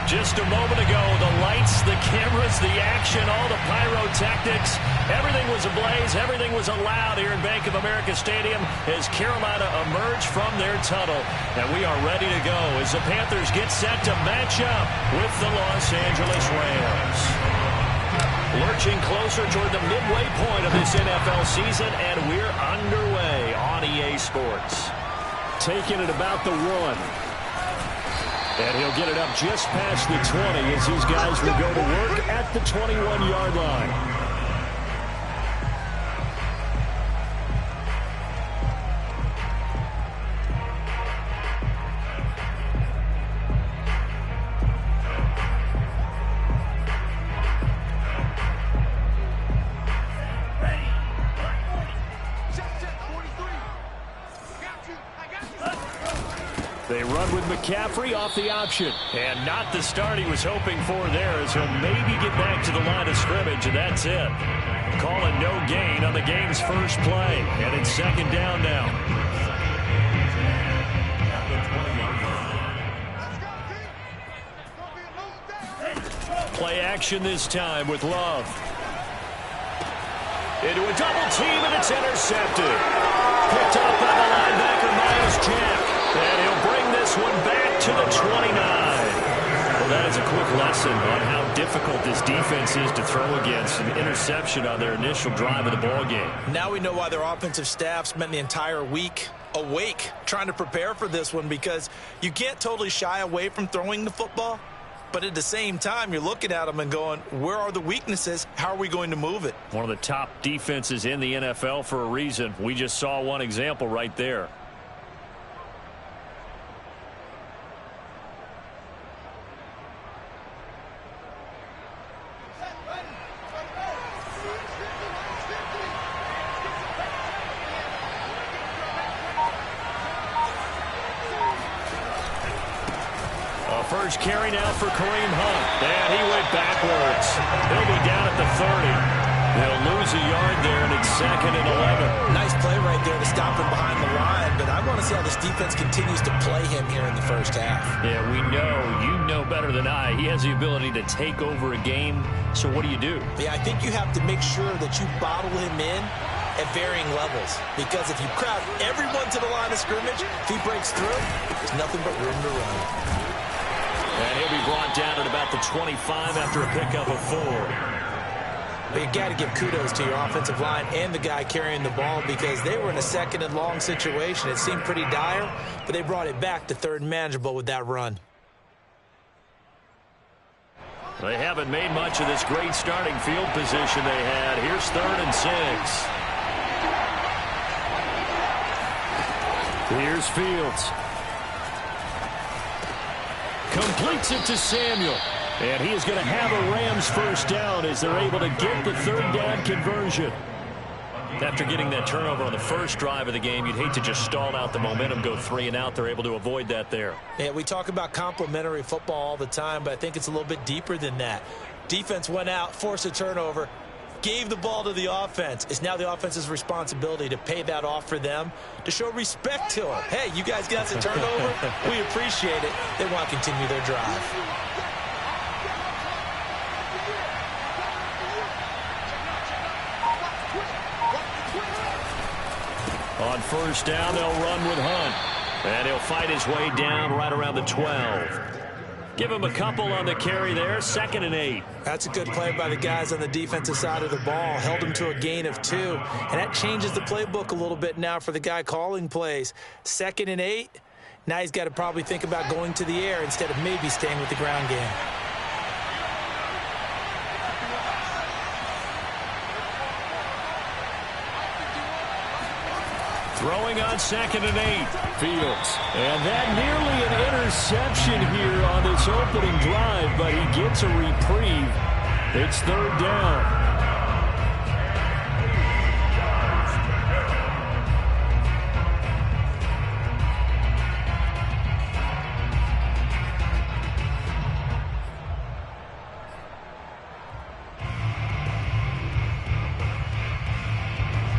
Just a moment ago, the lights, the cameras, the action, all the pyrotechnics, everything was ablaze, everything was allowed here in Bank of America Stadium as Carolina emerged from their tunnel. And we are ready to go as the Panthers get set to match up with the Los Angeles Rams. Lurching closer toward the midway point of this NFL season, and we're underway on EA Sports. Taking it about the 1. And he'll get it up just past the 20 as these guys will go to work at the 21-yard line. They run with McCaffrey off the option. And not the start he was hoping for there as he'll maybe get back to the line of scrimmage, and that's it. Calling no gain on the game's first play. And it's second down now. Play action this time with Love. Into a double team, and it's intercepted. Picked up by the linebacker, Miles Jack. And he'll bring this one back to the 29. Well, that is a quick lesson on how difficult this defense is to throw against. An interception on their initial drive of the ballgame. Now we know why their offensive staff spent the entire week awake trying to prepare for this one, because you can't totally shy away from throwing the football. But at the same time, you're looking at them and going, where are the weaknesses? How are we going to move it? One of the top defenses in the NFL for a reason. We just saw one example right there. First carry now for Kareem Hunt. And he went backwards. He'll be down at the 30. They'll lose a yard there, and it's 2nd and 11. Nice play right there to stop him behind the line, but I want to see how this defense continues to play him here in the first half. Yeah, we know. You know better than I. He has the ability to take over a game, so what do you do? Yeah, I think you have to make sure that you bottle him in at varying levels, because if you crowd everyone to the line of scrimmage, if he breaks through, there's nothing but room to run. And he'll be brought down at about the 25 after a pickup of 4. But you got to give kudos to your offensive line and the guy carrying the ball, because they were in a 2nd and long situation. It seemed pretty dire, but they brought it back to 3rd and manageable with that run. They haven't made much of this great starting field position they had. Here's 3rd and 6. Here's Fields. Completes it to Samuel. And he is going to have a Rams first down as they're able to get the 3rd down conversion. After getting that turnover on the first drive of the game, you'd hate to just stall out the momentum, go 3 and out. They're able to avoid that there. Yeah, we talk about complementary football all the time, but I think it's a little bit deeper than that. Defense went out, forced a turnover, gave the ball to the offense. It's now the offense's responsibility to pay that off for them, to show respect to them. Hey, you guys got the turnover. We appreciate it. They want to continue their drive. On first down, they'll run with Hunt. And he'll fight his way down right around the 12. Give him a couple on the carry there. 2nd and 8. That's a good play by the guys on the defensive side of the ball. Held him to a gain of 2. And that changes the playbook a little bit now for the guy calling plays. 2nd and 8. Now he's got to probably think about going to the air instead of maybe staying with the ground game. Throwing on 2nd and 8. Fields. And that nearly an interception here on this opening drive, but he gets a reprieve. It's 3rd down.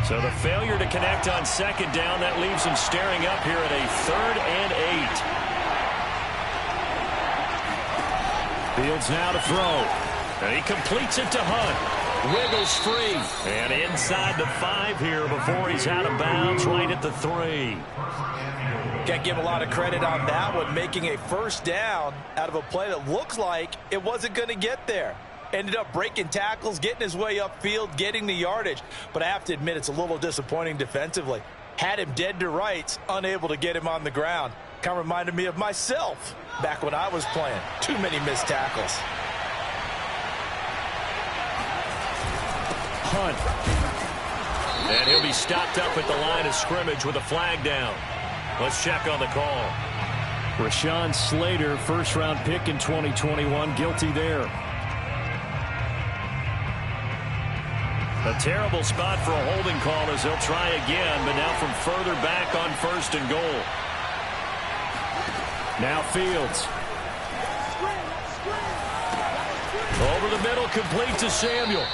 So the failure to connect on 2nd down, that leaves him staring up here at a 3rd and 8. Fields now to throw. And he completes it to Hunt. Wiggles free. And inside the 5 here before he's out of bounds right at the 3. Can't give a lot of credit on that one, making a first down out of a play that looks like it wasn't going to get there. Ended up breaking tackles, getting his way upfield, getting the yardage. But I have to admit, it's a little disappointing defensively. Had him dead to rights, unable to get him on the ground. Kind of reminded me of myself back when I was playing. Too many missed tackles. Hunt. And he'll be stopped up at the line of scrimmage with a flag down. Let's check on the call. Rashawn Slater, first-round pick in 2021, guilty there. A terrible spot for a holding call as they'll try again, but now from further back on 1st and goal. Now Fields. Over the middle, complete to Samuel.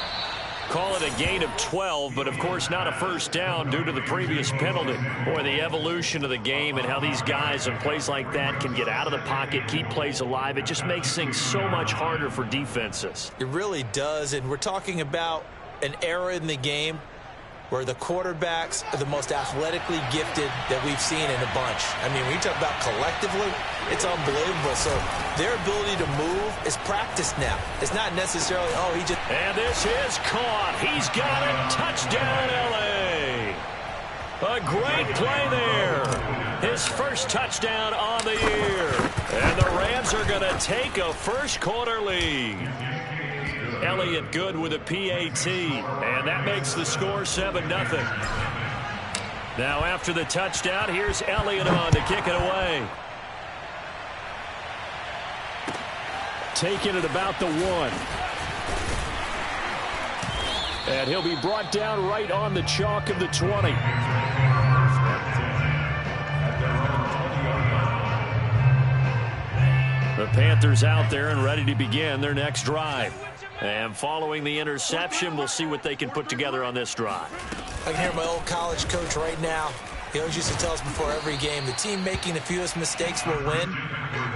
Call it a gain of 12, but of course not a first down due to the previous penalty. Boy, the evolution of the game and how these guys in plays like that can get out of the pocket, keep plays alive, it just makes things so much harder for defenses. It really does, and we're talking about an era in the game where the quarterbacks are the most athletically gifted that we've seen in a bunch. I mean, when you talk about collectively, it's unbelievable. So their ability to move is practiced now. It's not necessarily, oh, he just... And this is caught. He's got it. Touchdown, L.A. A great play there. His first touchdown on the year. And the Rams are going to take a first-quarter lead. Elliott good with a PAT, and that makes the score 7-0. Now after the touchdown, here's Elliott on to kick it away. Taking it about the 1. And he'll be brought down right on the chalk of the 20. The Panthers out there and ready to begin their next drive. And following the interception, we'll see what they can put together on this drive. I can hear my old college coach right now. He always used to tell us before every game, the team making the fewest mistakes will win.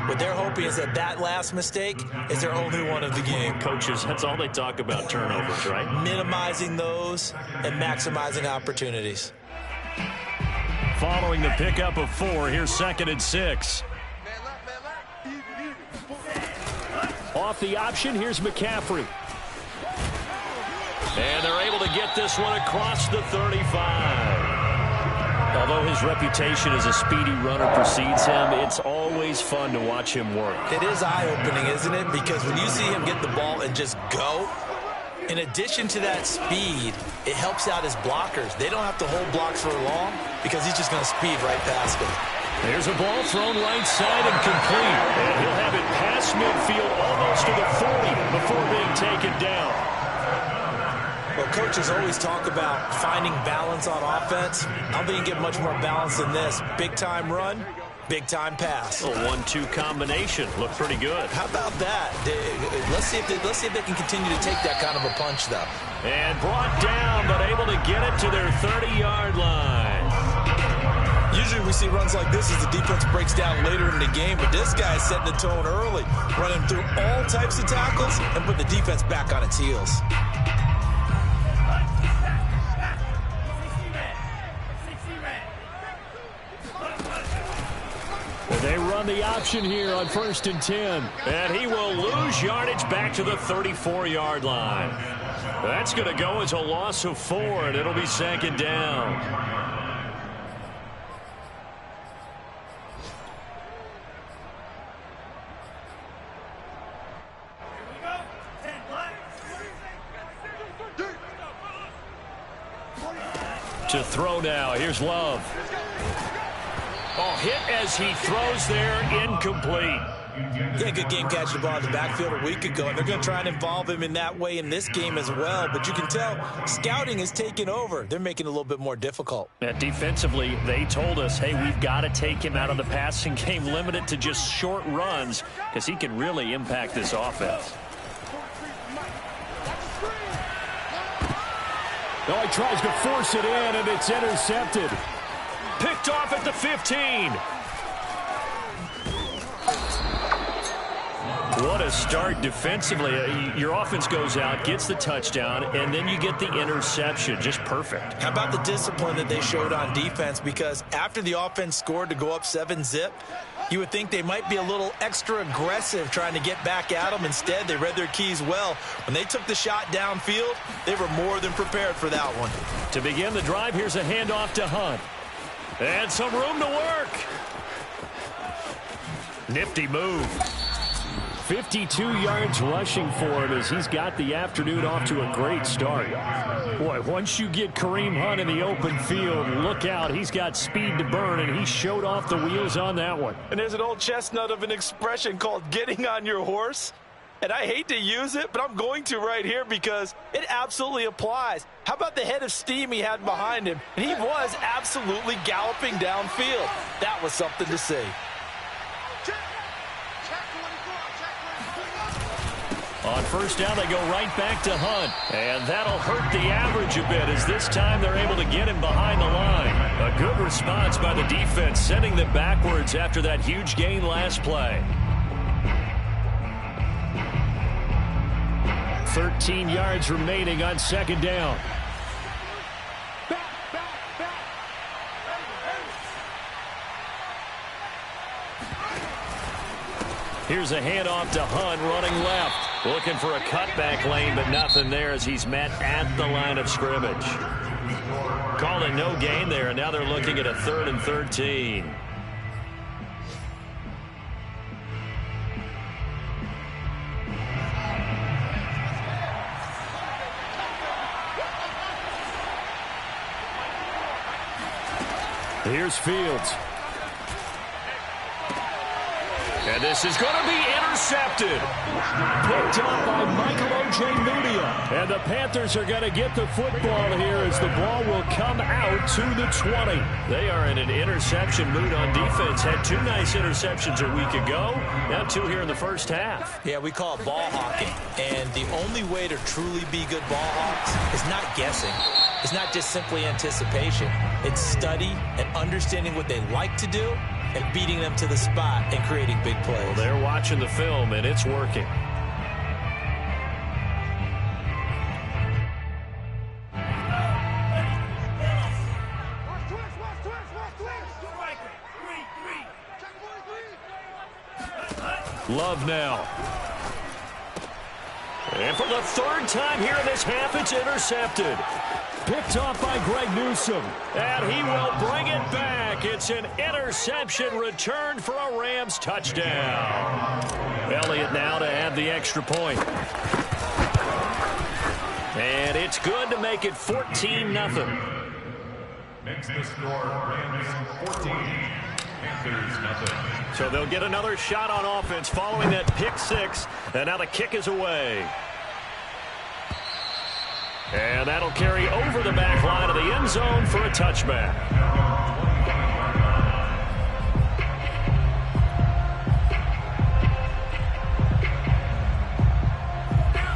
What they're hoping is that that last mistake is their only one of the game. Coaches, that's all they talk about, turnovers, right? Minimizing those and maximizing opportunities. Following the pickup of 4, here's 2nd and 6. Off the option, here's McCaffrey. And they're able to get this one across the 35. Although his reputation as a speedy runner precedes him, it's always fun to watch him work. It is eye-opening, isn't it? Because when you see him get the ball and just go, in addition to that speed, it helps out his blockers. They don't have to hold blocks for long because he's just going to speed right past them. There's a ball thrown right side and complete. And he'll have it past midfield almost to the 40 before being taken down. Well, coaches always talk about finding balance on offense. I don't think you get much more balance than this. Big-time run, big-time pass. A 1-2 combination. Looked pretty good. How about that? Let's see if they can continue to take that kind of a punch, though. And brought down, but able to get it to their 30-yard line. Usually we see runs like this as the defense breaks down later in the game, but this guy is setting the tone early, running through all types of tackles and putting the defense back on its heels. They run the option here on 1st and 10. And he will lose yardage back to the 34-yard line. That's going to go as a loss of 4, and it'll be 2nd down. To throw now. Here's Love. Oh, hit as he throws there, incomplete. Yeah, good game catching the ball in the backfield a week ago, and they're going to try and involve him in that way in this game as well. But you can tell scouting is taking over. They're making it a little bit more difficult. Defensively, they told us, hey, we've got to take him out of the passing game, limit it to just short runs, because he can really impact this offense. Oh, he tries to force it in, and it's intercepted. Picked off at the 15. What a start defensively. Your offense goes out, gets the touchdown, and then you get the interception. Just perfect. How about the discipline that they showed on defense? Because after the offense scored to go up 7-zip, you would think they might be a little extra aggressive trying to get back at them. Instead, they read their keys well. When they took the shot downfield, they were more than prepared for that one. To begin the drive, here's a handoff to Hunt. And some room to work. Nifty move. 52 yards rushing for him as he's got the afternoon off to a great start. Boy, once you get Kareem Hunt in the open field, look out. He's got speed to burn, and he showed off the wheels on that one. And there's an old chestnut of an expression called getting on your horse. And I hate to use it, but I'm going to right here because it absolutely applies. How about the head of steam he had behind him? And he was absolutely galloping downfield. That was something to see. On first down, they go right back to Hunt. And that'll hurt the average a bit as this time they're able to get him behind the line. A good response by the defense, sending them backwards after that huge gain last play. 13 yards remaining on second down. Here's a handoff to Hunt running left. Looking for a cutback lane, but nothing there as he's met at the line of scrimmage. Called a no gain there, and now they're looking at a 3rd and 13. Here's Fields. And this is going to be intercepted. Picked up by Michael Ojemudia. And the Panthers are going to get the football here as the ball will come out to the 20. They are in an interception mood on defense. Had 2 nice interceptions a week ago. Now 2 here in the first half. Yeah, we call it ball hawking. And the only way to truly be good ball hawks is not guessing. It's not just simply anticipation. It's study and understanding what they like to do and beating them to the spot and creating big plays. Well, they're watching the film, and it's working. Love now. And for the 3rd time here in this half, it's intercepted. Picked off by Greg Newsome. And he will bring it back. It's an interception returned for a Rams touchdown. Elliott now to add the extra point. And it's good to make it 14-0. Makes the score Rams 14, Panthers nothing. So they'll get another shot on offense following that pick 6. And now the kick is away. And that'll carry over the back line of the end zone for a touchback.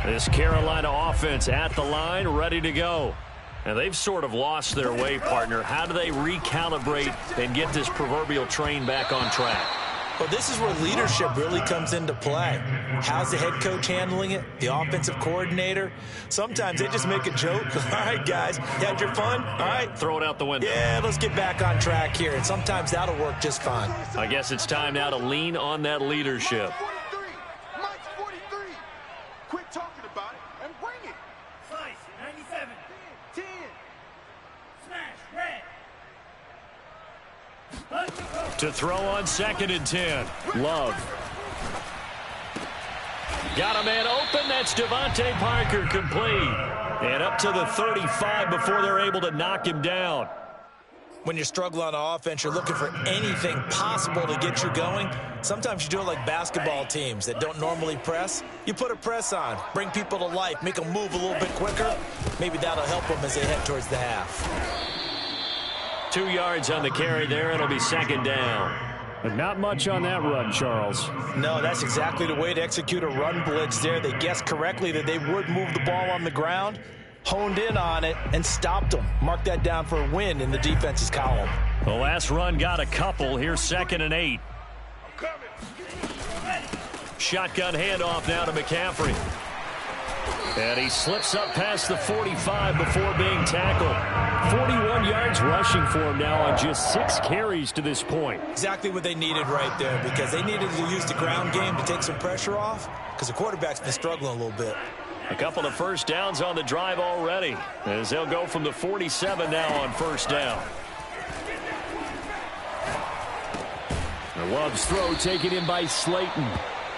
This Carolina offense at the line, ready to go. And they've sort of lost their way, partner. How do they recalibrate and get this proverbial train back on track? Well, this is where leadership really comes into play. How's the head coach handling it? The offensive coordinator? Sometimes they just make a joke. All right, guys, you had your fun? All right. Throw it out the window. Yeah, let's get back on track here. And sometimes that'll work just fine. I guess it's time now to lean on that leadership. Mike's 43. Quit talking about it and bring it. Slice, 97. 10. Smash, red. To throw on 2nd and 10. Love. Got a man open. That's Devontae Parker complete. And up to the 35 before they're able to knock him down. When you're struggling on offense, you're looking for anything possible to get you going. Sometimes you do it like basketball teams that don't normally press. You put a press on, bring people to life, make them move a little bit quicker. Maybe that'll help them as they head towards the half. 2 yards on the carry there. It'll be 2nd down. But not much on that run, Charles. No, that's exactly the way to execute a run blitz there. They guessed correctly that they would move the ball on the ground, honed in on it, and stopped them. Mark that down for a win in the defense's column. The last run got a couple. Here's 2nd and 8. Shotgun handoff now to McCaffrey. And he slips up past the 45 before being tackled. 41 yards rushing for him now on just 6 carries to this point. Exactly what they needed right there, because they needed to use the ground game to take some pressure off, because the quarterback's been struggling a little bit. A couple of first downs on the drive already, as they'll go from the 47 now on first down. The Love's throw taken in by Slayton.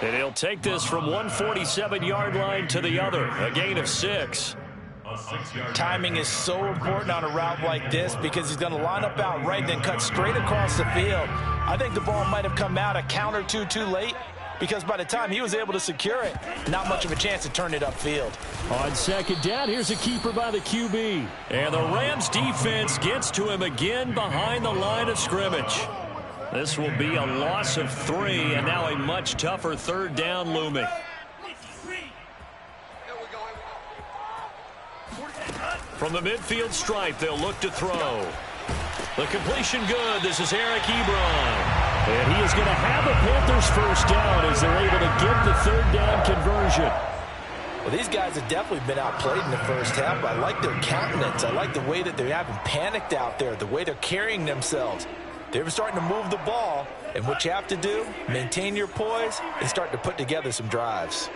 And he'll take this from 147-yard line to the other, a gain of 6. Timing is so important on a route like this, because he's going to line up out right, then cut straight across the field. I think the ball might have come out a count or two too late, because by the time he was able to secure it, not much of a chance to turn it upfield. On second down, here's a keeper by the QB. And the Rams defense gets to him again behind the line of scrimmage. This will be a loss of 3, and now a much tougher third down looming. From the midfield stripe, they'll look to throw. The completion good. This is Eric Ebron. And he is going to have the Panthers first down as they're able to get the third down conversion. Well, these guys have definitely been outplayed in the first half, but I like their countenance. I like the way that they haven't panicked out there, the way they're carrying themselves. They're starting to move the ball, and what you have to do, maintain your poise and start to put together some drives.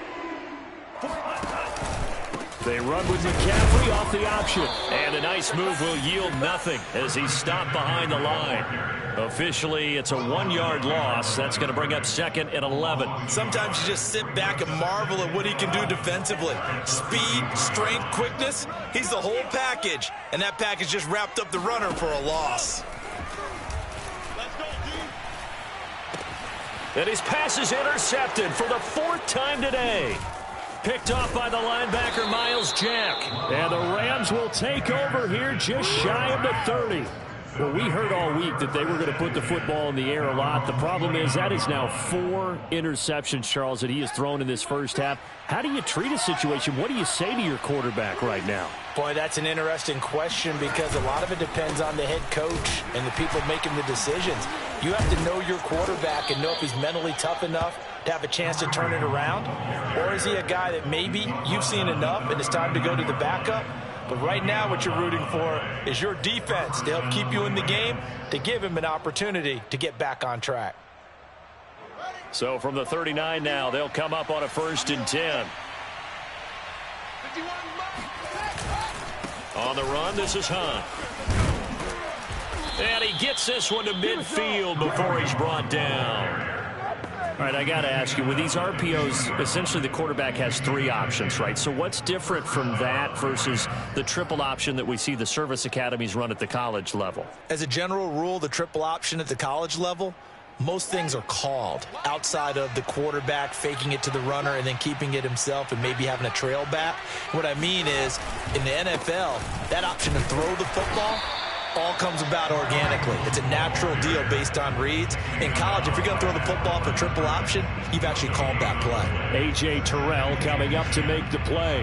They run with McCaffrey off the option. And a nice move will yield nothing as he's stopped behind the line. Officially, it's a 1-yard loss. That's going to bring up second and 11. Sometimes you just sit back and marvel at what he can do defensively. Speed, strength, quickness, he's the whole package. And that package just wrapped up the runner for a loss. And his pass is intercepted for the 4th time today. Picked off by the linebacker, Miles Jack. And the Rams will take over here just shy of the 30. Well, we heard all week that they were going to put the football in the air a lot. The problem is that is now 4 interceptions, Charles, that he has thrown in this first half. How do you treat a situation? What do you say to your quarterback right now? Boy, that's an interesting question, because a lot of it depends on the head coach and the people making the decisions. You have to know your quarterback and know if he's mentally tough enough to have a chance to turn it around, or is he a guy that maybe you've seen enough and it's time to go to the backup? But right now what you're rooting for is your defense to help keep you in the game, to give him an opportunity to get back on track. So from the 39 now, they'll come up on a 1st and 10. On the run, this is Hunt. And he gets this one to midfield before he's brought down. All right, I got to ask you, with these RPOs, essentially the quarterback has 3 options, right? So what's different from that versus the triple option that we see the service academies run at the college level? As a general rule, the triple option at the college level, most things are called outside of the quarterback faking it to the runner and then keeping it himself and maybe having a trail back. What I mean is, in the NFL, that option to throw the football all comes about organically. It's a natural deal based on reads. In college, if you're going to throw the football for triple option, you've actually called that play. A.J. Terrell coming up to make the play.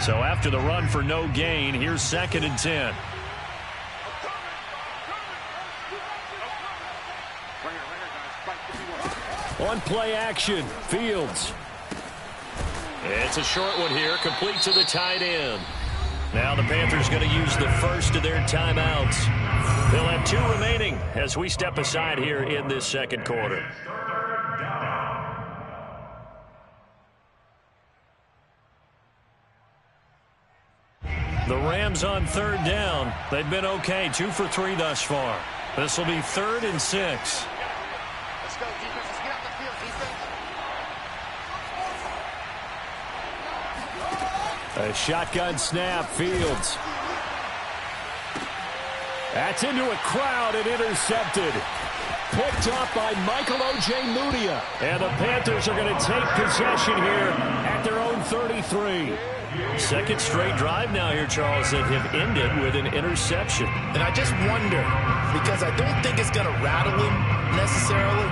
So after the run for no gain, here's 2nd and 10. On play action, Fields. It's a short one here, complete to the tight end. Now the Panthers going to use the first of their timeouts. They'll have 2 remaining as we step aside here in this second quarter. The Rams on 3rd down. They've been okay, 2 for 3 thus far. This will be 3rd and 6. A shotgun snap, Fields. That's into a crowd and intercepted. Picked off by Michael O.J. Mudia. And the Panthers are going to take possession here at their own 33. Second straight drive now here, Charles, that have ended with an interception. And I just wonder, because I don't think it's going to rattle him necessarily,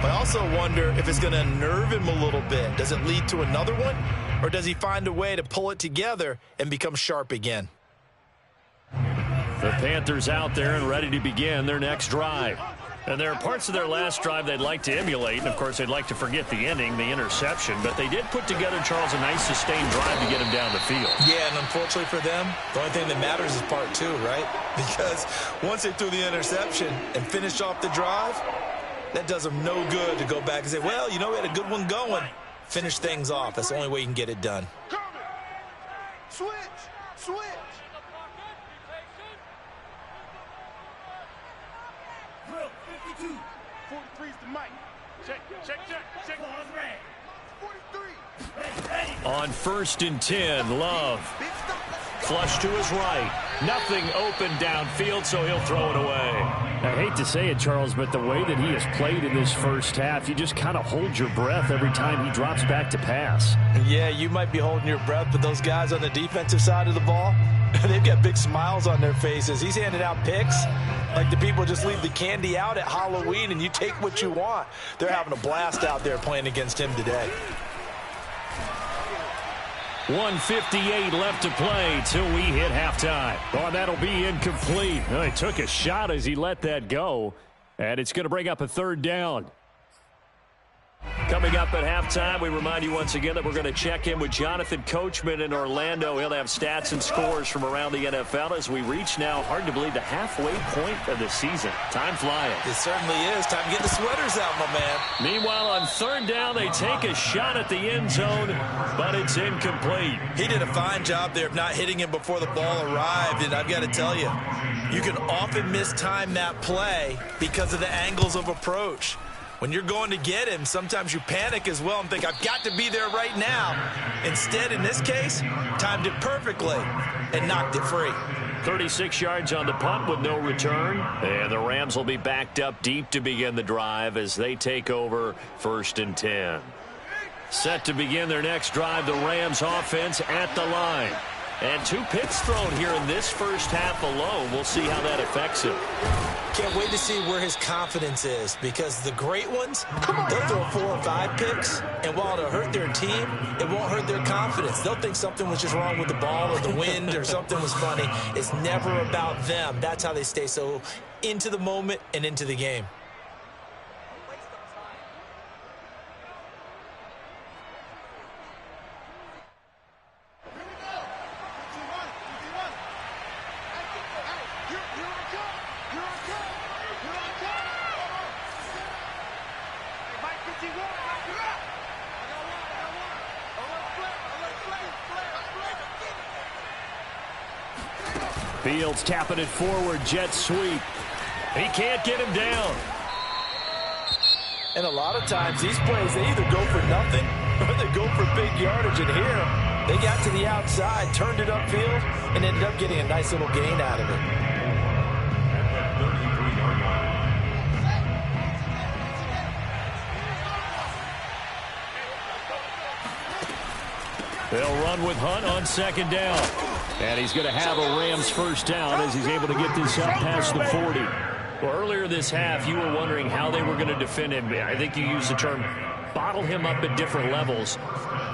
but I also wonder if it's going to unnerve him a little bit. Does it lead to another one? Or does he find a way to pull it together and become sharp again? The Panthers out there and ready to begin their next drive. And there are parts of their last drive they'd like to emulate. And, of course, they'd like to forget the ending, the interception. But they did put together, Charles, a nice sustained drive to get him down the field. Yeah, and unfortunately for them, the only thing that matters is part two, right? Because once they threw the interception and finished off the drive, that does them no good to go back and say, well, you know, we had a good one going. Finish things off. That's the only way you can get it done. Switch! Switch! Drill 52. 43's the mic. Check. 43. 43. On 1st and 10, Love. Flush to his right. Nothing open downfield, so he'll throw it away. I hate to say it, Charles, but the way that he has played in this first half, you just kind of hold your breath every time he drops back to pass. Yeah, you might be holding your breath, but those guys on the defensive side of the ball, they've got big smiles on their faces. He's handing out picks like the people just leave the candy out at Halloween and you take what you want. They're having a blast out there playing against him today. 1:58 left to play till we hit halftime. Oh, that'll be incomplete. Oh, he took a shot as he let that go, and it's going to bring up a 3rd down. Coming up at halftime, we remind you once again that we're going to check in with Jonathan Coachman in Orlando. He'll have stats and scores from around the NFL as we reach now, hard to believe, the halfway point of the season. Time flying. It certainly is. Time to get the sweaters out, my man. Meanwhile, on 3rd down, they take a shot at the end zone, but it's incomplete. He did a fine job there of not hitting him before the ball arrived, and I've got to tell you, you can often mistime that play because of the angles of approach. When you're going to get him, sometimes you panic as well and think, I've got to be there right now. Instead, in this case, timed it perfectly and knocked it free. 36 yards on the punt with no return. And the Rams will be backed up deep to begin the drive as they take over 1st and 10. Set to begin their next drive, the Rams offense at the line. And 2 picks thrown here in this first half alone. We'll see how that affects him. Can't wait to see where his confidence is, because the great ones, they'll throw 4 or 5 picks, and while it'll hurt their team, it won't hurt their confidence. They'll think something was just wrong with the ball or the wind or something was funny. It's never about them. That's how they stay so into the moment and into the game. Fields tapping it forward, jet sweep. He can't get him down. And a lot of times these plays, they either go for nothing or they go for big yardage. And here, they got to the outside, turned it upfield, and ended up getting a nice little gain out of it. They'll run with Hunt on 2nd down. And he's going to have a Rams 1st down as he's able to get this up past the 40. Well, earlier this half, you were wondering how they were going to defend him. I think you used the term bottle him up at different levels.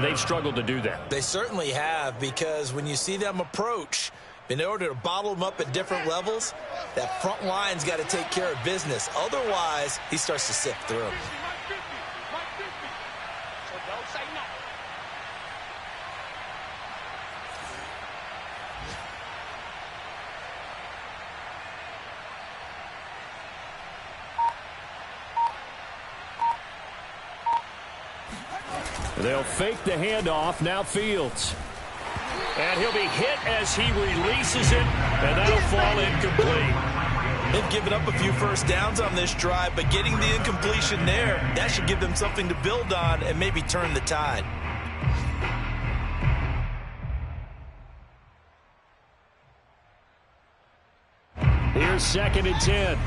They've struggled to do that. They certainly have, because when you see them approach, in order to bottle him up at different levels, that front line's got to take care of business. Otherwise, he starts to sift through. They'll fake the handoff. Now Fields. And he'll be hit as he releases it, and that'll fall incomplete. They've given up a few first downs on this drive, but getting the incompletion there, that should give them something to build on and maybe turn the tide. Here's 2nd and 10.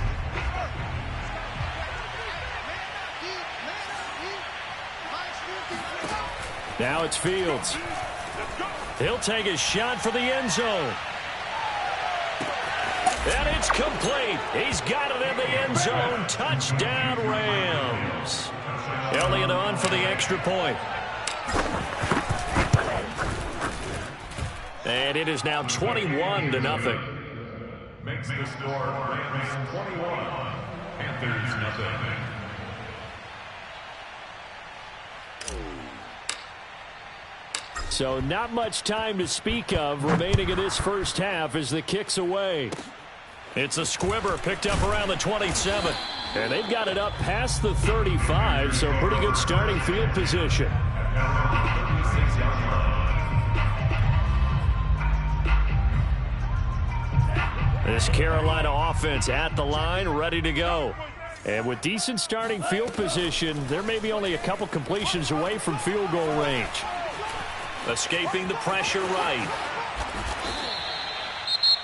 Now it's Fields. He'll take a shot for the end zone. And it's complete. He's got it in the end zone. Touchdown, Rams. Elliott on for the extra point. And it is now 21-0. makes the score Rams 21, Panthers nothing. So not much time to speak of remaining in this first half as the kick's away. It's a squibber picked up around the 27. And they've got it up past the 35, so pretty good starting field position. This Carolina offense at the line, ready to go. And with decent starting field position, they're maybe only a couple completions away from field goal range. Escaping the pressure right.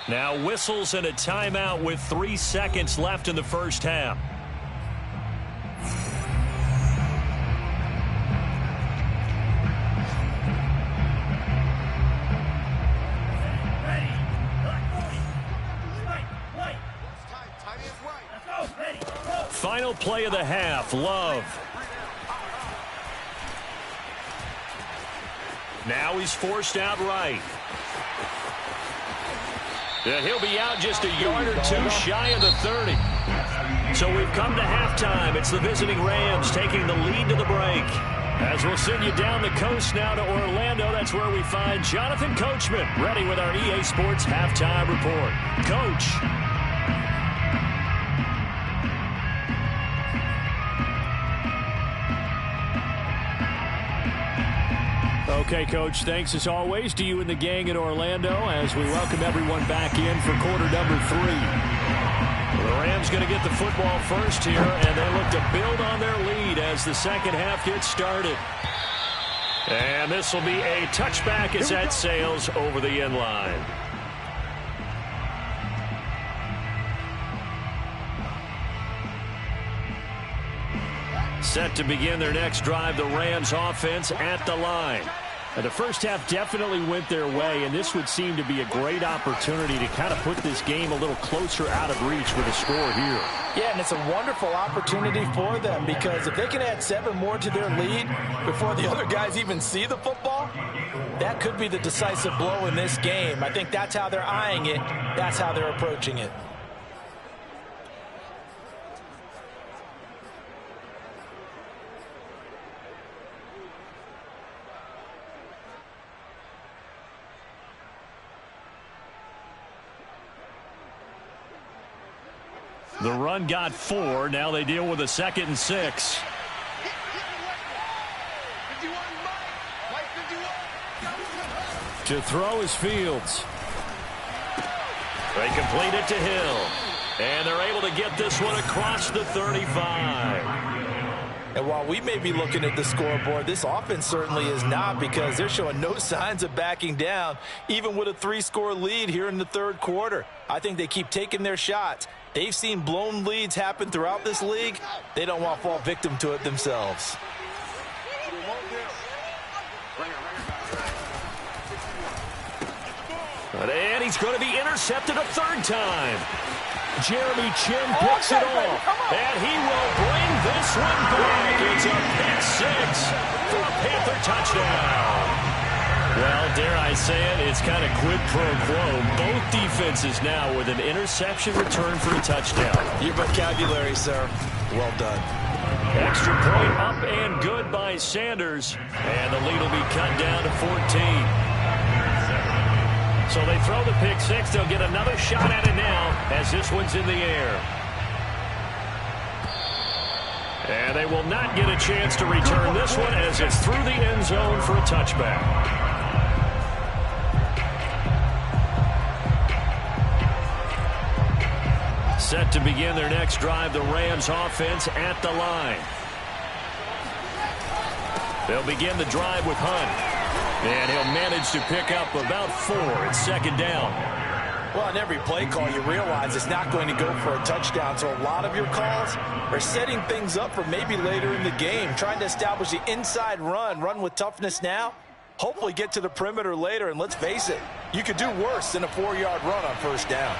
Now whistles and a timeout with 3 seconds left in the first half. Final play of the half, Love. Now he's forced out right. And he'll be out just a yard or two shy of the 30. So we've come to halftime. It's the visiting Rams taking the lead to the break. As we'll send you down the coast now to Orlando, that's where we find Jonathan Coachman ready with our EA Sports halftime report. Coach. Okay, Coach, thanks as always to you and the gang in Orlando as we welcome everyone back in for quarter number 3. The Rams going to get the football first here, and they look to build on their lead as the second half gets started. And this will be a touchback as that sails over the end line. Set to begin their next drive, the Rams offense at the line. And the first half definitely went their way, and this would seem to be a great opportunity to kind of put this game a little closer out of reach with a score here. Yeah, and it's a wonderful opportunity for them because if they can add 7 more to their lead before the other guys even see the football, that could be the decisive blow in this game. I think that's how they're eyeing it. That's how they're approaching it. The run got 4. Now they deal with a 2nd and 6. To throw is Fields. They complete it to Hill. And they're able to get this one across the 35. And while we may be looking at the scoreboard, this offense certainly is not because they're showing no signs of backing down, even with a 3-score lead here in the third quarter. I think they keep taking their shots. They've seen blown leads happen throughout this league. They don't want to fall victim to it themselves. And he's going to be intercepted a 3rd time. Jeremy Chin picks it off. And he will bring this one back. It's a pick 6 for a Panther touchdown. Well, dare I say it, it's kind of quid pro quo. Both defenses now with an interception return for a touchdown. Your vocabulary, sir. Well done. Extra point up and good by Sanders. And the lead will be cut down to 14. So they throw the pick 6. They'll get another shot at it now as this one's in the air. And they will not get a chance to return this one as it's through the end zone for a touchback. Set to begin their next drive, the Rams offense at the line. They'll begin the drive with Hunt. And he'll manage to pick up about 4. It's 2nd down. Well, on every play call, you realize it's not going to go for a touchdown. So a lot of your calls are setting things up for maybe later in the game, trying to establish the inside run with toughness now, hopefully get to the perimeter later. And let's face it, you could do worse than a 4-yard run on 1st down.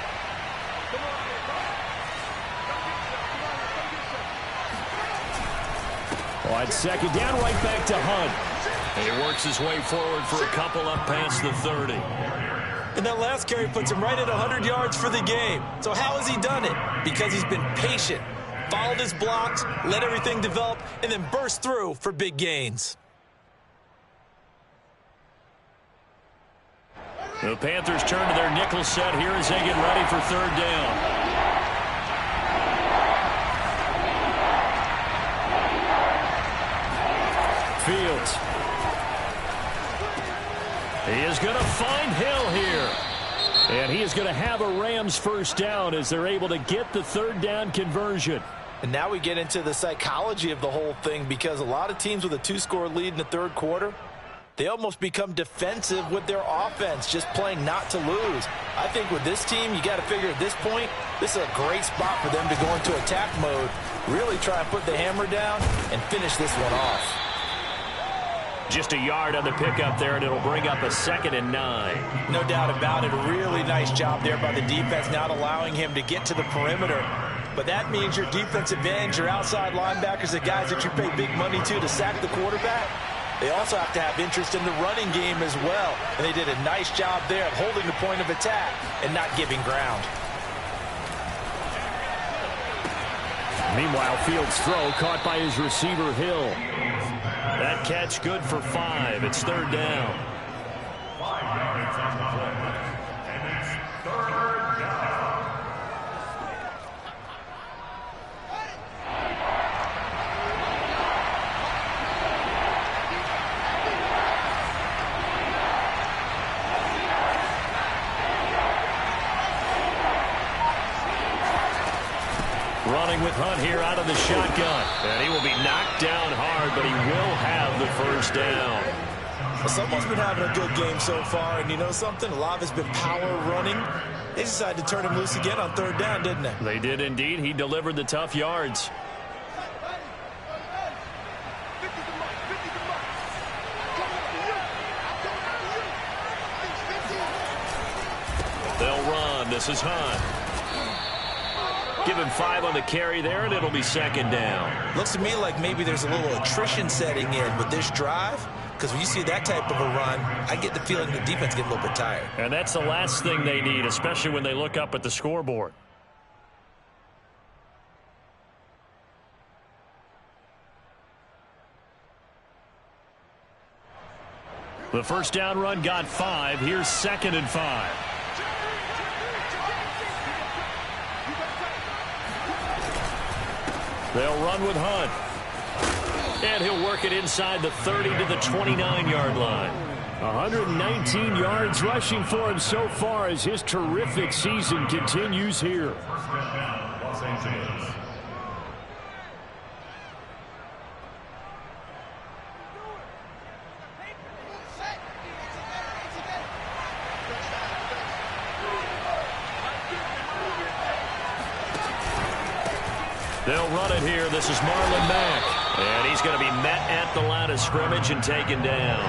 On 2nd down, right back to Hunt. And he works his way forward for a couple up past the 30. And that last carry puts him right at 100 yards for the game. So how has he done it? Because he's been patient, followed his blocks, let everything develop, and then burst through for big gains. The Panthers turn to their nickel set here as they get ready for third down. Fields. He is going to find Hill here. And he is going to have a Rams first down as they're able to get the third down conversion. And now we get into the psychology of the whole thing, because a lot of teams with a 2-score lead in the third quarter, they almost become defensive with their offense, just playing not to lose. I think with this team, you got to figure at this point, this is a great spot for them to go into attack mode, really try and put the hammer down and finish this one off. Just a yard on the pickup there, and it'll bring up a 2nd and 9. No doubt about it. A really nice job there by the defense, not allowing him to get to the perimeter. But that means your defensive ends, your outside linebackers, the guys that you pay big money to sack the quarterback, they also have to have interest in the running game as well. And they did a nice job there of holding the point of attack and not giving ground. Meanwhile, Fields' throw caught by his receiver, Hill. That catch good for 5. It's third down. 5 yards on the play. And it's third down. Running with Hunt here out of the shotgun. And he will be knocked down hard, but he will have the first down. Well, someone's been having a good game so far, and you know something? A lot of it's been power running. They decided to turn him loose again on third down, didn't they? They did indeed. He delivered the tough yards. They'll run. This is Hunt. Give him 5 on the carry there, and it'll be 2nd down. Looks to me like maybe there's a little attrition setting in with this drive, because when you see that type of a run, I get the feeling the defense gets a little bit tired. And that's the last thing they need, especially when they look up at the scoreboard. The first down run got 5. Here's 2nd and 5. They'll run with Hunt. And he'll work it inside the 30 to the 29-yard line. 119 yards rushing for him so far as his terrific season continues here. First down, Los Angeles. They'll run it here. This is Marlon Mack. And he's going to be met at the line of scrimmage and taken down.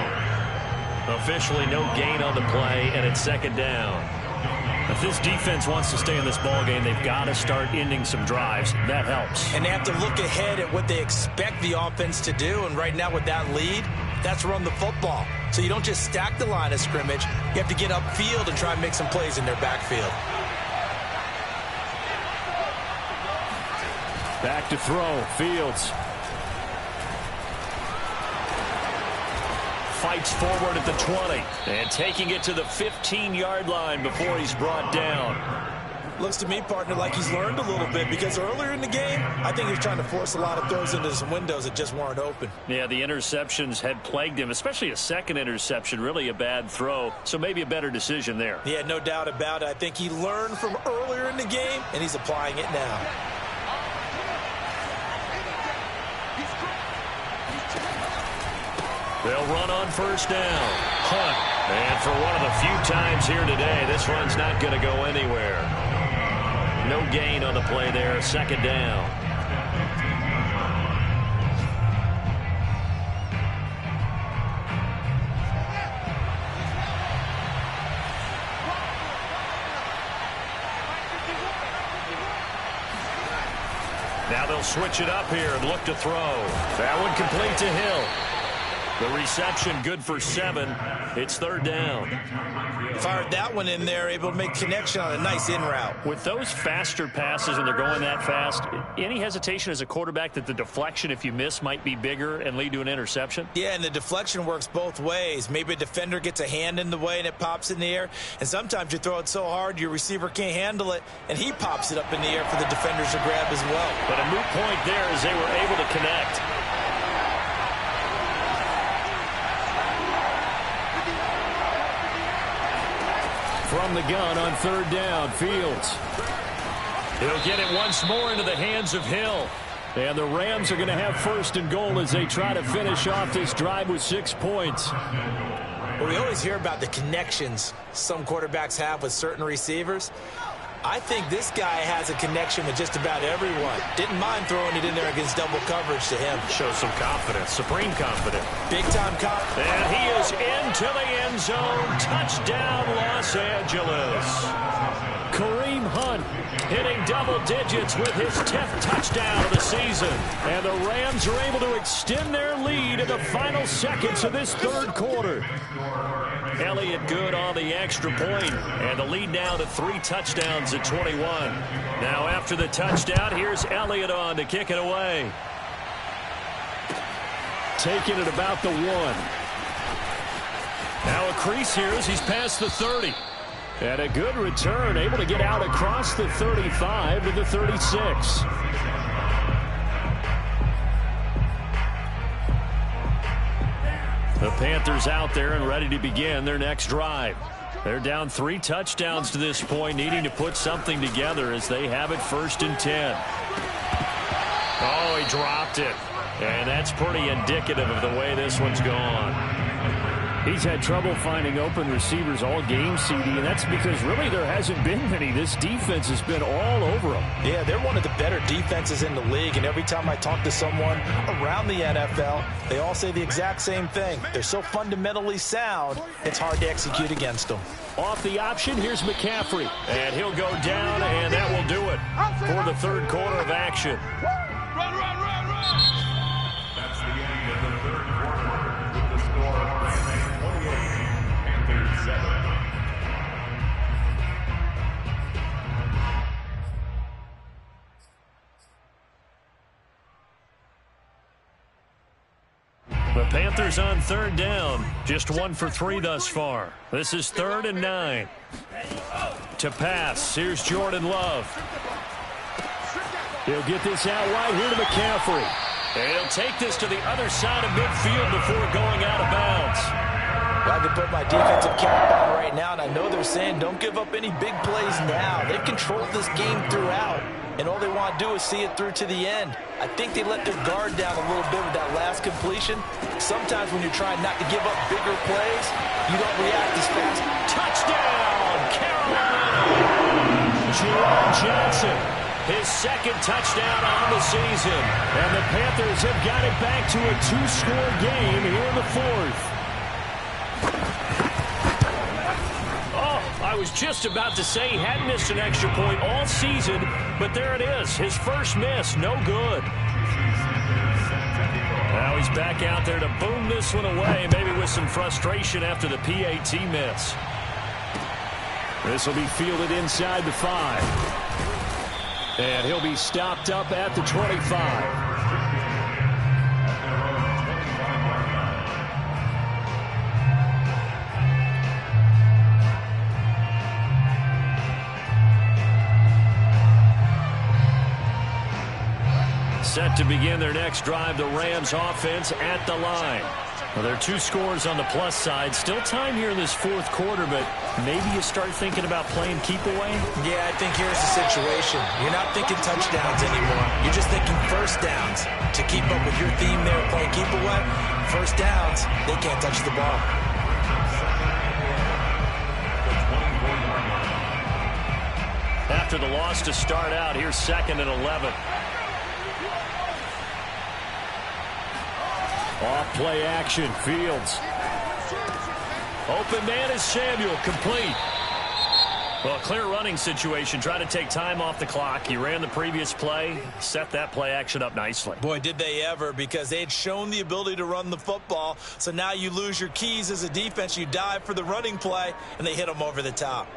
Officially no gain on the play, and it's 2nd down. If this defense wants to stay in this ballgame, they've got to start ending some drives. That helps. And they have to look ahead at what they expect the offense to do. And right now with that lead, that's run the football. So you don't just stack the line of scrimmage. You have to get upfield and try and make some plays in their backfield. Back to throw. Fields. Fights forward at the 20. And taking it to the 15-yard line before he's brought down. Looks to me, partner, like he's learned a little bit, because earlier in the game, I think he was trying to force a lot of throws into some windows that just weren't open. Yeah, the interceptions had plagued him, especially a second interception, really a bad throw. So maybe a better decision there. Yeah, no doubt about it. I think he learned from earlier in the game, and he's applying it now. They'll run on first down. Hunt. And for one of the few times here today, this run's not going to go anywhere. No gain on the play there. 2nd down. Now they'll switch it up here and look to throw. That one complete to Hill. The reception good for 7. It's 3rd down. Fired that one in there, able to make connection on a nice in route. With those faster passes and they're going that fast, any hesitation as a quarterback that the deflection, if you miss, might be bigger and lead to an interception? Yeah, and the deflection works both ways. Maybe a defender gets a hand in the way and it pops in the air. And sometimes you throw it so hard your receiver can't handle it, and he pops it up in the air for the defenders to grab as well. But a moot point there as they were able to connect. From the gun on 3rd down, Fields. He'll get it once more into the hands of Hill. And the Rams are going to have 1st and goal as they try to finish off this drive with 6 points. Well, we always hear about the connections some quarterbacks have with certain receivers. I think this guy has a connection with just about everyone. Didn't mind throwing it in there against double coverage to him. Shows some confidence, supreme confidence. Big-time confidence. And he is into the end zone. Touchdown, Los Angeles. Kareem Hunt hitting double digits with his 10th touchdown of the season. And the Rams are able to extend their lead in the final seconds of this 3rd quarter. Elliott good on the extra point, and the lead now to 3 touchdowns at 21. Now after the touchdown, here's Elliott on to kick it away. Taking it about the 1. Now a crease here as he's past the 30. And a good return, able to get out across the 35 to the 36. The Panthers out there and ready to begin their next drive. They're down 3 touchdowns to this point, needing to put something together as they have it 1st and 10. Oh, he dropped it. And that's pretty indicative of the way this one's gone. He's had trouble finding open receivers all game, CD, and that's because really there hasn't been many. This defense has been all over them. Yeah, they're one of the better defenses in the league, and every time I talk to someone around the NFL, they all say the exact same thing. They're so fundamentally sound, it's hard to execute against them. Off the option, here's McCaffrey. And he'll go down, and that will do it for the 3rd quarter of action. Run, run, run, run! That's the end of the 3rd quarter with the score of 28 and 37. The Panthers on 3rd down. Just 1 for 3 thus far. This is 3rd and 9. To pass, here's Jordan Love. He'll get this out wide here to McCaffrey. And he'll take this to the other side of midfield before going out of bounds. Well, I can put my defensive cap on right now, and I know they're saying don't give up any big plays now. They've controlled this game throughout, and all they want to do is see it through to the end. I think they let their guard down a little bit with that last completion. Sometimes when you're trying not to give up bigger plays, you don't react as fast. Touchdown, Carolina! Jerome Johnson. His 2nd touchdown on the season. And the Panthers have got it back to a 2-score game here in the 4th. Oh, I was just about to say he hadn't missed an extra point all season, but there it is. His first miss, no good. Now he's back out there to boom this one away, maybe with some frustration after the PAT miss. This will be fielded inside the 5. And he'll be stopped up at the 25. Set to begin their next drive, the Rams offense at the line. Well, there are 2 scores on the plus side. Still time here in this 4th quarter, but maybe you start thinking about playing keep away? Yeah, I think here's the situation. You're not thinking touchdowns anymore. You're just thinking first downs. To keep up with your theme there, playing keep away, first downs, they can't touch the ball. After the loss to start out, here's 2nd and 11. Off play action, Fields. Open man is Samuel, complete. Well, clear running situation. Try to take time off the clock. You ran the previous play, set that play action up nicely. Boy, did they ever, because they had shown the ability to run the football. So now you lose your keys as a defense. You dive for the running play, and they hit them over the top.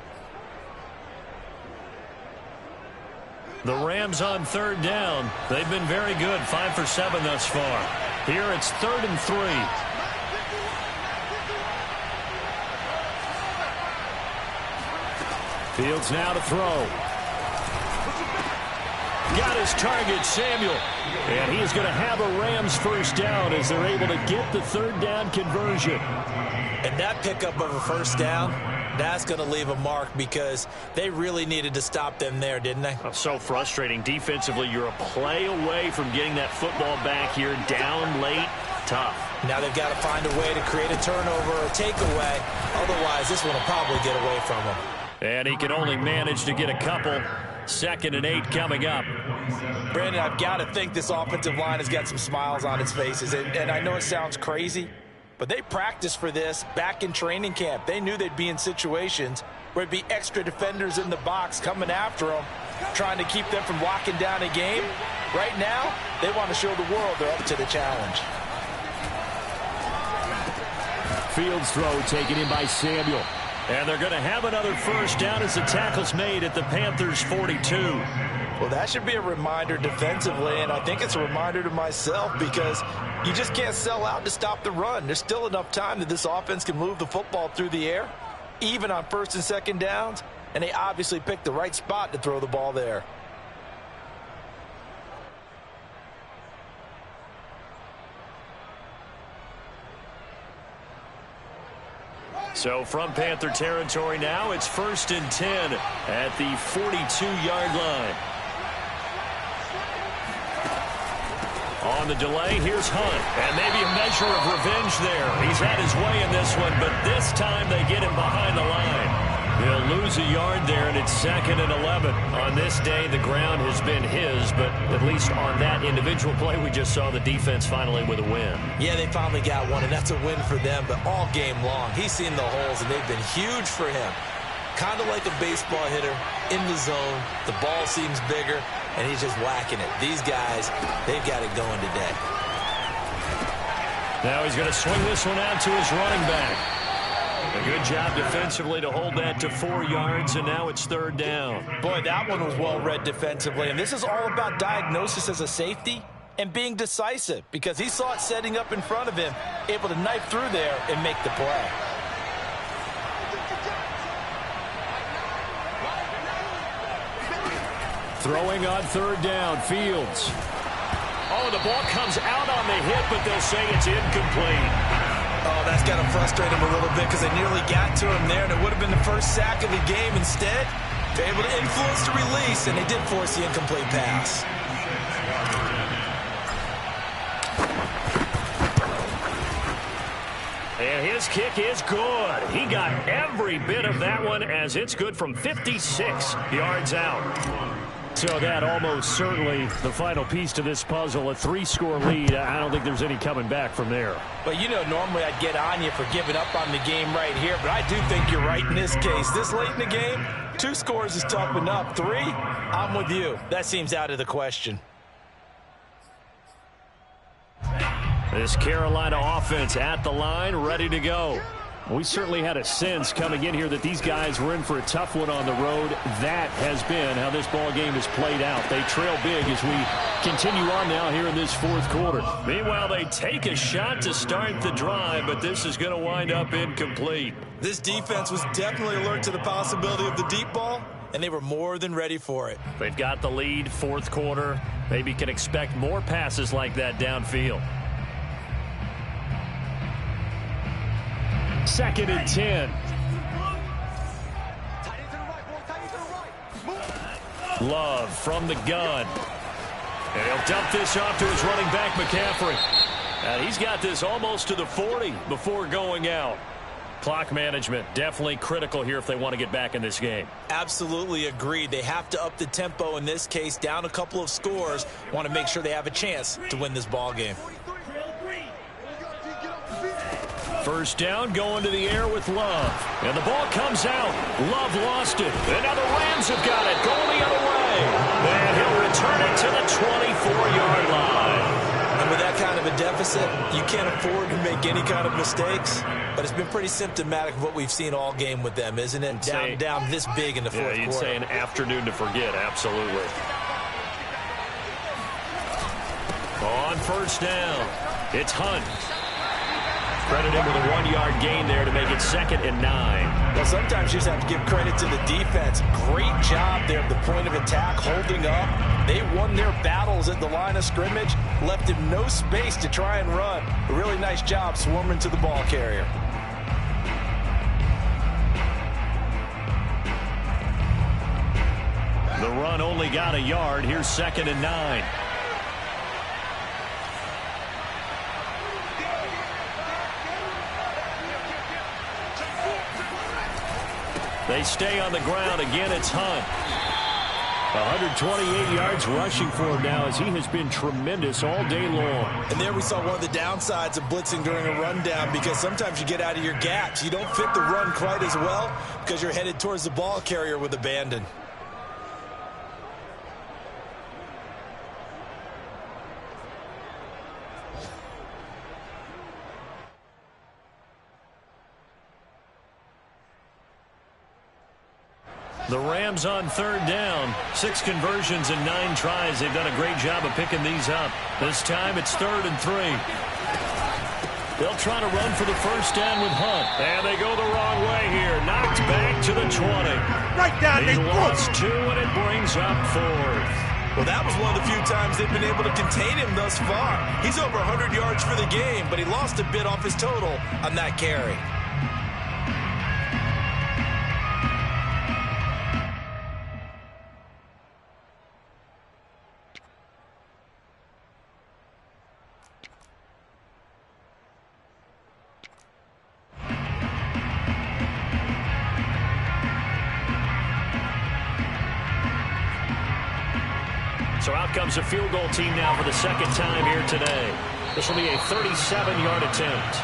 The Rams on third down. They've been very good, 5 for 7 thus far. Here it's 3rd and 3. Fields now to throw. Got his target, Samuel. And he is going to have a Rams first down as they're able to get the third down conversion. And that pickup of a first down, that's going to leave a mark because they really needed to stop them there, didn't they? Oh, so frustrating. Defensively, you're a play away from getting that football back here. Down late, tough. Now they've got to find a way to create a turnover or a takeaway. Otherwise, this one will probably get away from them. And he can only manage to get a couple. 2nd and 8 coming up. Brandon, I've got to think this offensive line has got some smiles on its faces. And I know it sounds crazy, but they practiced for this back in training camp. They knew they'd be in situations where it'd be extra defenders in the box coming after them, trying to keep them from locking down a game. Right now, they want to show the world they're up to the challenge. Fields throw taken in by Samuel. And they're going to have another first down as the tackle's made at the Panthers' 42. Well, that should be a reminder defensively, and I think it's a reminder to myself because you just can't sell out to stop the run. There's still enough time that this offense can move the football through the air, even on 1st and 2nd downs, and they obviously picked the right spot to throw the ball there. So from Panther territory now, it's 1st and 10 at the 42-yard line. On the delay, here's Hunt. And maybe a measure of revenge there. He's had his way in this one, but this time they get him behind the line. He'll lose a yard there, and it's 2nd and 11. On this day, the ground has been his, but at least on that individual play, we just saw the defense finally with a win. Yeah, they finally got one, and that's a win for them, but all game long, he's seen the holes, and they've been huge for him. Kind of like a baseball hitter in the zone. The ball seems bigger, and he's just whacking it. These guys, they've got it going today. Now he's going to swing this one out to his running back. A good job defensively to hold that to 4 yards, and now it's 3rd down. Boy, that one was well read defensively, and this is all about diagnosis as a safety and being decisive because he saw it setting up in front of him, able to knife through there and make the play. Throwing on 3rd down, Fields. Oh, the ball comes out on the hit, but they'll say it's incomplete. Oh, that's got to frustrate him a little bit because they nearly got to him there, and it would have been the first sack of the game. Instead, they're able to influence the release, and they did force the incomplete pass. And his kick is good. He got every bit of that one as it's good from 56 yards out. So that almost certainly the final piece to this puzzle, a 3-score lead. I don't think there's any coming back from there. But, you know, normally I'd get on you for giving up on the game right here, but I do think you're right in this case. This late in the game, 2 scores is tough enough. 3, I'm with you. That seems out of the question. This Carolina offense at the line, ready to go. We certainly had a sense coming in here that these guys were in for a tough one on the road. That has been how this ball game has played out. They trail big as we continue on now here in this 4th quarter. Meanwhile, they take a shot to start the drive, but this is going to wind up incomplete. This defense was definitely alert to the possibility of the deep ball, and they were more than ready for it. They've got the lead, 4th quarter. Maybe can expect more passes like that downfield. 2nd and 10. Love from the gun. And he'll dump this off to his running back, McCaffrey. And he's got this almost to the 40 before going out. Clock management definitely critical here if they want to get back in this game. Absolutely agreed. They have to up the tempo in this case, down a couple of scores. Want to make sure they have a chance to win this ball game. first down, going to the air with Love. And the ball comes out. Love lost it. And now the Rams have got it, going the other way. And he'll return it to the 24-yard line. And with that kind of a deficit, you can't afford to make any kind of mistakes. But it's been pretty symptomatic of what we've seen all game with them, isn't it? Down this big in the fourth quarter. Yeah, you'd say an afternoon to forget, absolutely. On first down, it's Hunt. Credit him with a 1-yard gain there to make it 2nd and 9. Well, sometimes you just have to give credit to the defense. Great job there at the point of attack, holding up. They won their battles at the line of scrimmage, left him no space to try and run. A really nice job swarming to the ball carrier. The run only got a yard. Here's 2nd and 9. They stay on the ground. Again, it's Hunt. 128 yards rushing for him now as he has been tremendous all day long. And there we saw one of the downsides of blitzing during a rundown, because sometimes you get out of your gaps. You don't fit the run quite as well because you're headed towards the ball carrier with abandon. The Rams on 3rd down. 6 conversions and 9 tries. They've done a great job of picking these up. This time it's 3rd and 3. They'll try to run for the first down with Hunt. And they go the wrong way here. Knocked back to the 20. Right down, He lost 2, and it brings up 4th. Well, that was one of the few times they've been able to contain him thus far. He's over 100 yards for the game, but he lost a bit off his total on that carry. So out comes a field goal team now for the 2nd time here today. This will be a 37-yard attempt.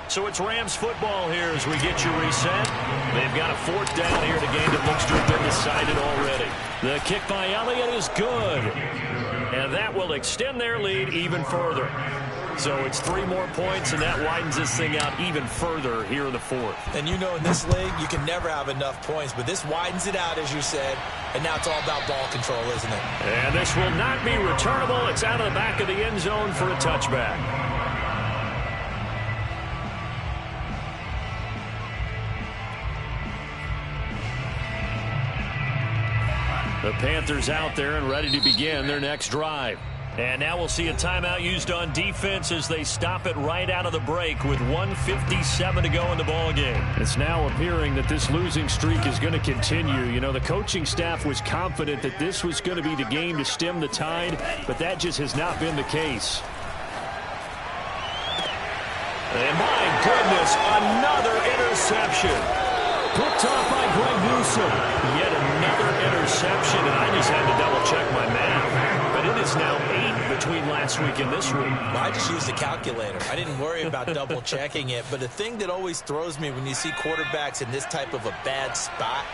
So it's Rams football here as we get you reset. They've got a 4th down here in a game that looks to have been decided already. The kick by Elliott is good. And that will extend their lead even further. So it's 3 more points, and that widens this thing out even further here in the 4th. And you know, in this league, you can never have enough points, but this widens it out, as you said, and now it's all about ball control, isn't it? And this will not be returnable. It's out of the back of the end zone for a touchback. The Panthers out there and ready to begin their next drive. And now we'll see a timeout used on defense as they stop it right out of the break with 1:57 to go in the ball game. It's now appearing that this losing streak is going to continue. You know, the coaching staff was confident that this was going to be the game to stem the tide, but that just has not been the case. And my goodness, another interception. Picked off by Greg Newsome. Yet another interception, and I just had to double-check my math. But it is now 8 between last week and this week. Well, I just used a calculator. I didn't worry about double-checking it. But the thing that always throws me when you see quarterbacks in this type of a bad spot,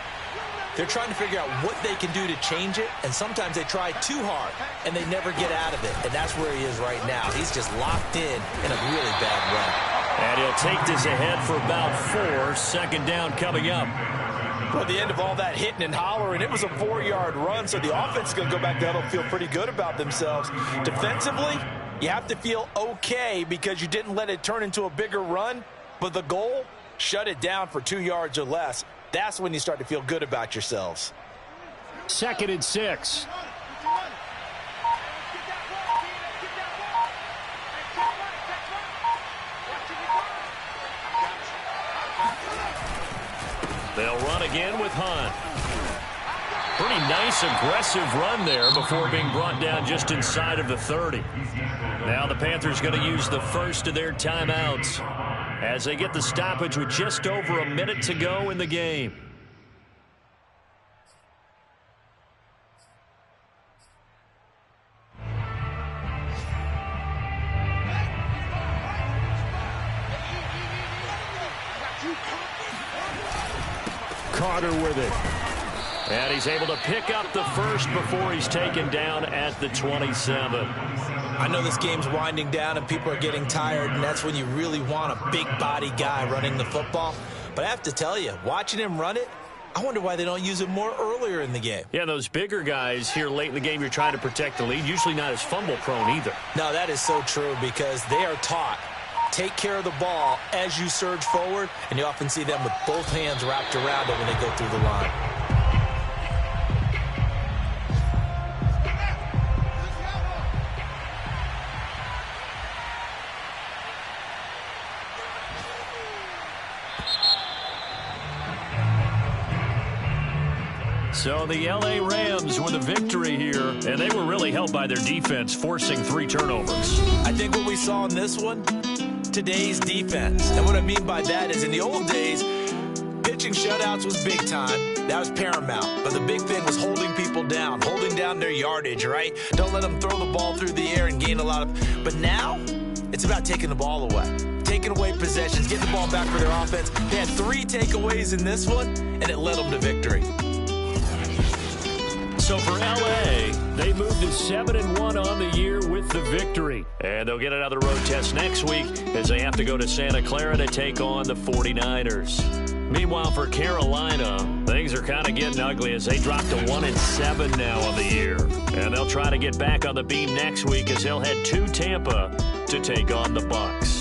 they're trying to figure out what they can do to change it, and sometimes they try too hard, and they never get out of it. And that's where he is right now. He's just locked in a really bad run. And he'll take this ahead for about 4. 2nd down coming up. Well, at the end of all that hitting and hollering, it was a 4-yard run, so the offense is going to go back down and feel pretty good about themselves. Defensively, you have to feel okay because you didn't let it turn into a bigger run, but the goal, shut it down for 2 yards or less. That's when you start to feel good about yourselves. 2nd and 6. They'll run again with Hunt. Pretty nice, aggressive run there before being brought down just inside of the 30. Now the Panthers going to use the first of their timeouts as they get the stoppage with just over a minute to go in the game. Carter with it. And he's able to pick up the first before he's taken down at the 27. I know this game's winding down and people are getting tired, and that's when you really want a big body guy running the football. But I have to tell you, watching him run it, I wonder why they don't use him more earlier in the game. Yeah, those bigger guys here late in the game, you're trying to protect the lead, usually not as fumble prone either. No, that is so true because they are taught, take care of the ball as you surge forward, and you often see them with both hands wrapped around it when they go through the line. So the L.A. Rams with a victory here, and they were really helped by their defense, forcing 3 turnovers. I think what we saw in this one, today's defense. And what I mean by that is in the old days, pitching shutouts was big time. That was paramount. But the big thing was holding people down, holding down their yardage, right? Don't let them throw the ball through the air and gain a lot of... But now, it's about taking the ball away. Taking away possessions, getting the ball back for their offense. They had 3 takeaways in this one, and it led them to victory. So for L.A., they moved to 7-1 on the year with the victory. And they'll get another road test next week as they have to go to Santa Clara to take on the 49ers. Meanwhile, for Carolina, things are kind of getting ugly as they drop to 1-7 now on the year. And they'll try to get back on the beam next week as they'll head to Tampa to take on the Bucs.